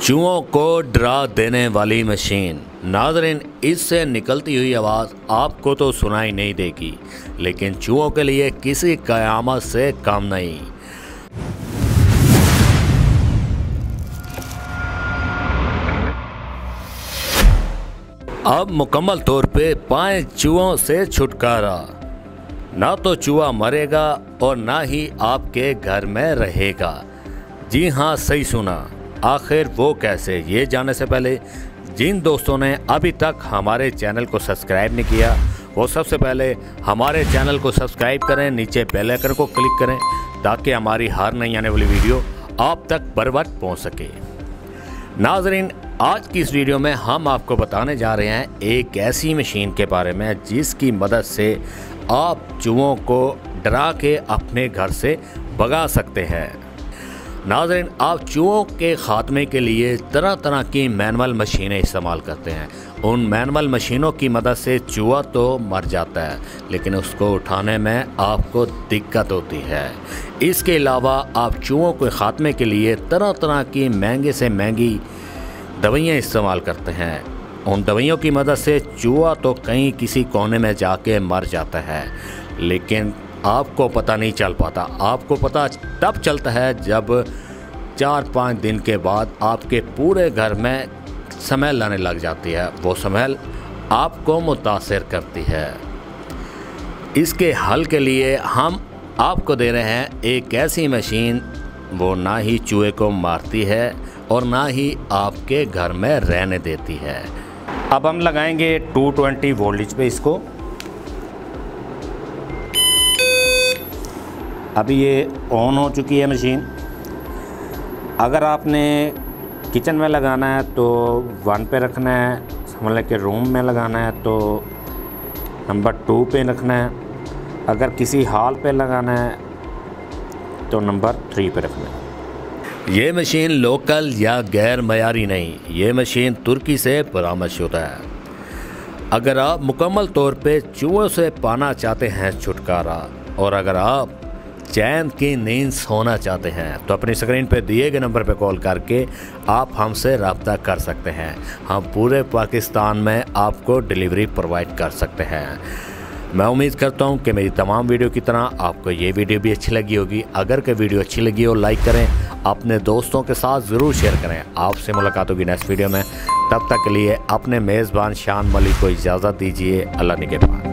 चूहों को डरा देने वाली मशीन। नाज़रीन, इससे निकलती हुई आवाज़ आपको तो सुनाई नहीं देगी, लेकिन चूहों के लिए किसी क़यामत से कम नहीं। अब मुकम्मल तौर पे पाएं चूहों से छुटकारा। ना तो चूहा मरेगा और ना ही आपके घर में रहेगा। जी हाँ, सही सुना। आखिर वो कैसे, ये जानने से पहले जिन दोस्तों ने अभी तक हमारे चैनल को सब्सक्राइब नहीं किया, वो सबसे पहले हमारे चैनल को सब्सक्राइब करें, नीचे बेल आइकन को क्लिक करें ताकि हमारी हर नई आने वाली वीडियो आप तक बर वक्त पहुँच सके। नाज़रीन, आज की इस वीडियो में हम आपको बताने जा रहे हैं एक ऐसी मशीन के बारे में जिसकी मदद से आप चूहों को डरा के अपने घर से भगा सकते हैं। नाज़रीन, आप चूहों के ख़ात्मे के लिए तरह तरह की मैनुअल मशीनें इस्तेमाल करते हैं। उन मैनुअल मशीनों की मदद से चूहा तो मर जाता है, लेकिन उसको उठाने में आपको दिक्कत होती है। इसके अलावा आप चूहों के ख़ात्मे के लिए तरह तरह की महंगे से महंगी दवाइयाँ इस्तेमाल करते हैं। उन दवाइयों की मदद से चूहा तो कहीं किसी कोने में जाके मर जाता है, लेकिन आपको पता नहीं चल पाता। आपको पता तब चलता है जब 4-5 दिन के बाद आपके पूरे घर में स्मेल आने लग जाती है। वो स्मेल आपको मुतासिर करती है। इसके हल के लिए हम आपको दे रहे हैं एक ऐसी मशीन, वो ना ही चूहे को मारती है और ना ही आपके घर में रहने देती है। अब हम लगाएंगे 220 वोल्टेज पे इसको। अभी ये ऑन हो चुकी है मशीन। अगर आपने किचन में लगाना है तो 1 पे रखना है, मतलब कि रूम में लगाना है तो नंबर 2 पे रखना है। अगर किसी हॉल पे लगाना है तो नंबर 3 पे रखना है। ये मशीन लोकल या गैर मयारी नहीं, ये मशीन तुर्की से बरामद शुदा है। अगर आप मुकम्मल तौर पे चूहों से पाना चाहते हैं छुटकारा, और अगर आप चैन की नींद सोना चाहते हैं, तो अपनी स्क्रीन पे दिए गए नंबर पे कॉल करके आप हमसे रब्ता कर सकते हैं। हम पूरे पाकिस्तान में आपको डिलीवरी प्रोवाइड कर सकते हैं। मैं उम्मीद करता हूं कि मेरी तमाम वीडियो की तरह आपको ये वीडियो भी अच्छी लगी होगी। अगर कोई वीडियो अच्छी लगी हो, लाइक करें, अपने दोस्तों के साथ ज़रूर शेयर करें। आपसे मुलाकात होगी नेक्स्ट वीडियो में। तब तक के लिए अपने मेज़बान शान मलिक को इजाज़त दीजिए। अल्लाह निगहबान।